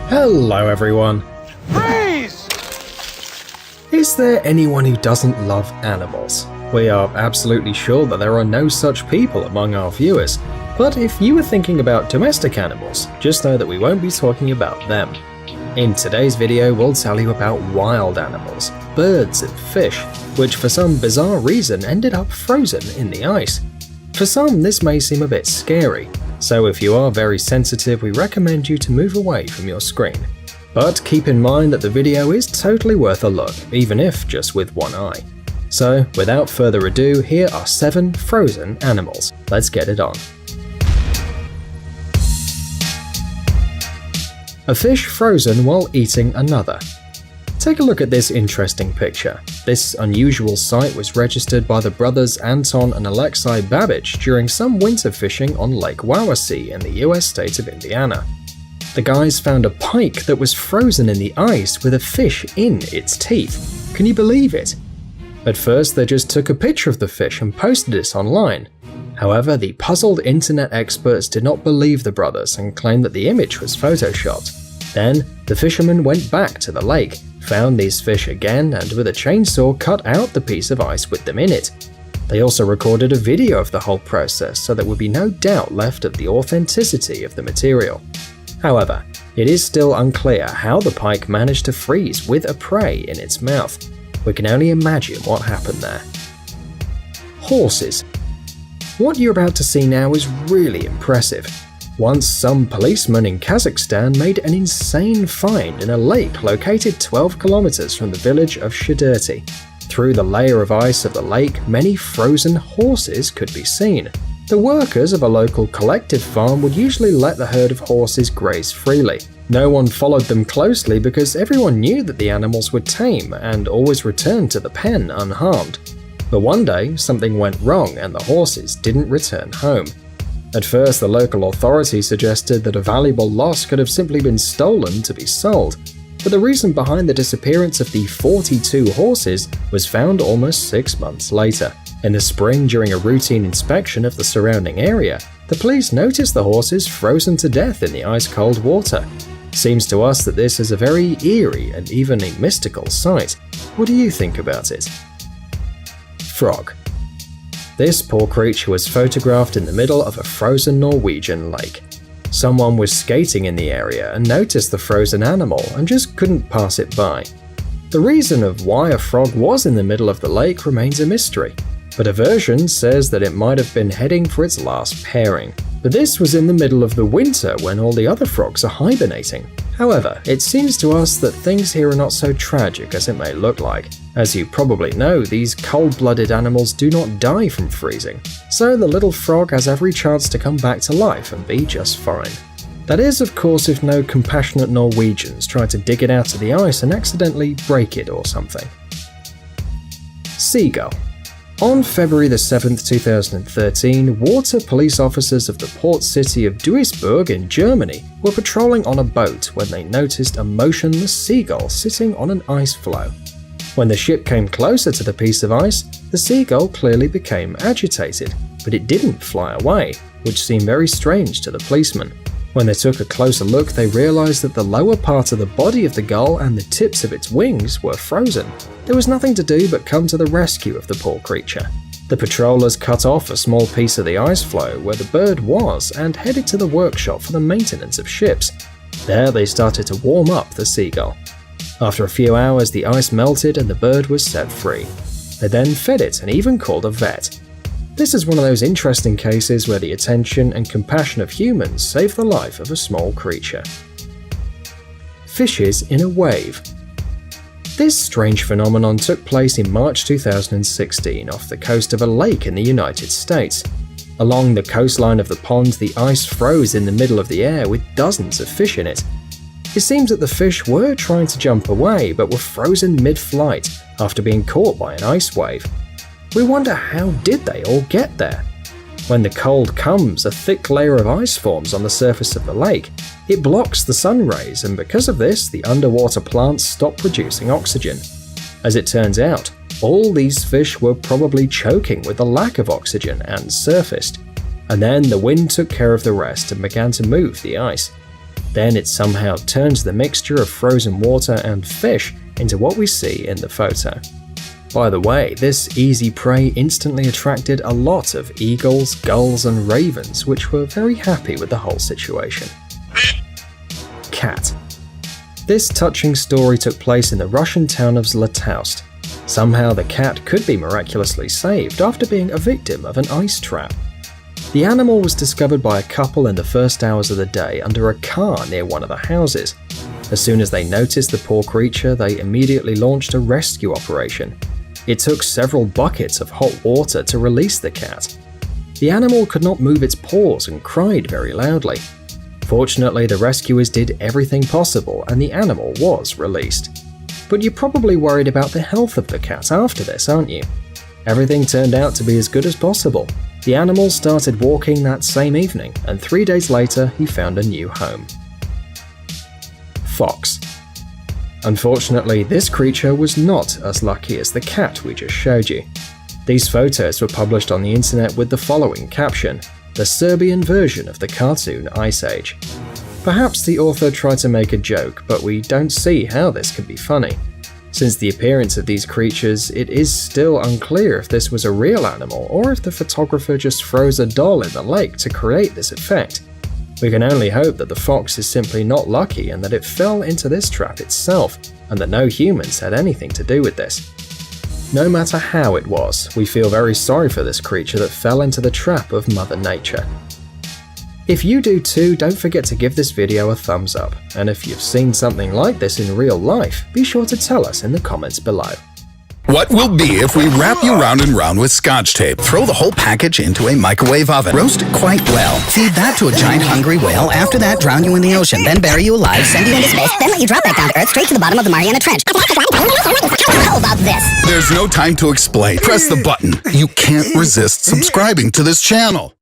Hello everyone! Freeze! Is there anyone who doesn't love animals? We are absolutely sure that there are no such people among our viewers, but if you were thinking about domestic animals, just know that we won't be talking about them. In today's video, we'll tell you about wild animals, birds and fish, which for some bizarre reason ended up frozen in the ice. For some, this may seem a bit scary, so if you are very sensitive, we recommend you to move away from your screen. But keep in mind that the video is totally worth a look, even if just with one eye. So, without further ado, here are 7 frozen animals. Let's get it on. A fish frozen while eating another. Take a look at this interesting picture. This unusual sight was registered by the brothers Anton and Alexei Babbage during some winter fishing on Lake Wawasee in the US state of Indiana. The guys found a pike that was frozen in the ice with a fish in its teeth. Can you believe it? At first, they just took a picture of the fish and posted it online. However, the puzzled internet experts did not believe the brothers and claimed that the image was photoshopped. Then, the fishermen went back to the lake, found these fish again, and with a chainsaw cut out the piece of ice with them in it. They also recorded a video of the whole process so there would be no doubt left of the authenticity of the material. However, it is still unclear how the pike managed to freeze with a prey in its mouth. We can only imagine what happened there. Horses. What you're about to see now is really impressive. Once some policemen in Kazakhstan made an insane find in a lake located 12 kilometers from the village of Shidurty. Through the layer of ice of the lake, many frozen horses could be seen. The workers of a local collective farm would usually let the herd of horses graze freely. No one followed them closely because everyone knew that the animals were tame and always returned to the pen unharmed. But one day, something went wrong and the horses didn't return home. At first, the local authority suggested that a valuable loss could have simply been stolen to be sold. But the reason behind the disappearance of the 42 horses was found almost 6 months later. In the spring, during a routine inspection of the surrounding area, the police noticed the horses frozen to death in the ice-cold water. Seems to us that this is a very eerie and even a mystical sight. What do you think about it? Frog. This poor creature was photographed in the middle of a frozen Norwegian lake. Someone was skating in the area and noticed the frozen animal and just couldn't pass it by. The reason of why a frog was in the middle of the lake remains a mystery, but a version says that it might have been heading for its last pairing. But this was in the middle of the winter when all the other frogs are hibernating. However, it seems to us that things here are not so tragic as it may look like. As you probably know, these cold-blooded animals do not die from freezing, so the little frog has every chance to come back to life and be just fine. That is, of course, if no compassionate Norwegians try to dig it out of the ice and accidentally break it or something. Seagull. On February 7, 2013, water police officers of the port city of Duisburg in Germany were patrolling on a boat when they noticed a motionless seagull sitting on an ice floe. When the ship came closer to the piece of ice, the seagull clearly became agitated, but it didn't fly away, which seemed very strange to the policemen. When they took a closer look, they realized that the lower part of the body of the gull and the tips of its wings were frozen. There was nothing to do but come to the rescue of the poor creature. The patrollers cut off a small piece of the ice floe where the bird was and headed to the workshop for the maintenance of ships. There they started to warm up the seagull. After a few hours, the ice melted and the bird was set free. They then fed it and even called a vet. This is one of those interesting cases where the attention and compassion of humans save the life of a small creature. Fishes in a wave. This strange phenomenon took place in March 2016 off the coast of a lake in the United States. Along the coastline of the pond, the ice froze in the middle of the air with dozens of fish in it. It seems that the fish were trying to jump away but were frozen mid-flight after being caught by an ice wave. We wonder, how did they all get there? When the cold comes, a thick layer of ice forms on the surface of the lake. It blocks the sun rays, and because of this, the underwater plants stop producing oxygen. As it turns out, all these fish were probably choking with the lack of oxygen and surfaced. And then the wind took care of the rest and began to move the ice. Then it somehow turns the mixture of frozen water and fish into what we see in the photo. By the way, this easy prey instantly attracted a lot of eagles, gulls, and ravens, which were very happy with the whole situation. Cat. This touching story took place in the Russian town of Zlatoust. Somehow the cat could be miraculously saved after being a victim of an ice trap. The animal was discovered by a couple in the first hours of the day under a car near one of the houses. As soon as they noticed the poor creature, they immediately launched a rescue operation. It took several buckets of hot water to release the cat. The animal could not move its paws and cried very loudly. Fortunately, the rescuers did everything possible and the animal was released. But you're probably worried about the health of the cat after this, aren't you? Everything turned out to be as good as possible. The animal started walking that same evening, and 3 days later he found a new home. Fox. Unfortunately, this creature was not as lucky as the cat we just showed you. These photos were published on the internet with the following caption: "The Serbian version of the cartoon Ice Age." Perhaps the author tried to make a joke, but we don't see how this could be funny. Since the appearance of these creatures, it is still unclear if this was a real animal or if the photographer just froze a doll in the lake to create this effect. We can only hope that the fox is simply not lucky and that it fell into this trap itself, and that no humans had anything to do with this. No matter how it was, we feel very sorry for this creature that fell into the trap of Mother Nature. If you do too, don't forget to give this video a thumbs up, and if you've seen something like this in real life, be sure to tell us in the comments below. What will be if we wrap you round and round with Scotch tape? Throw the whole package into a microwave oven. Roast it quite well. Feed that to a giant hungry whale. After that, drown you in the ocean. Then bury you alive, send you into space, then let you drop back down to Earth straight to the bottom of the Mariana Trench. How about this? There's no time to explain. Press the button. You can't resist subscribing to this channel.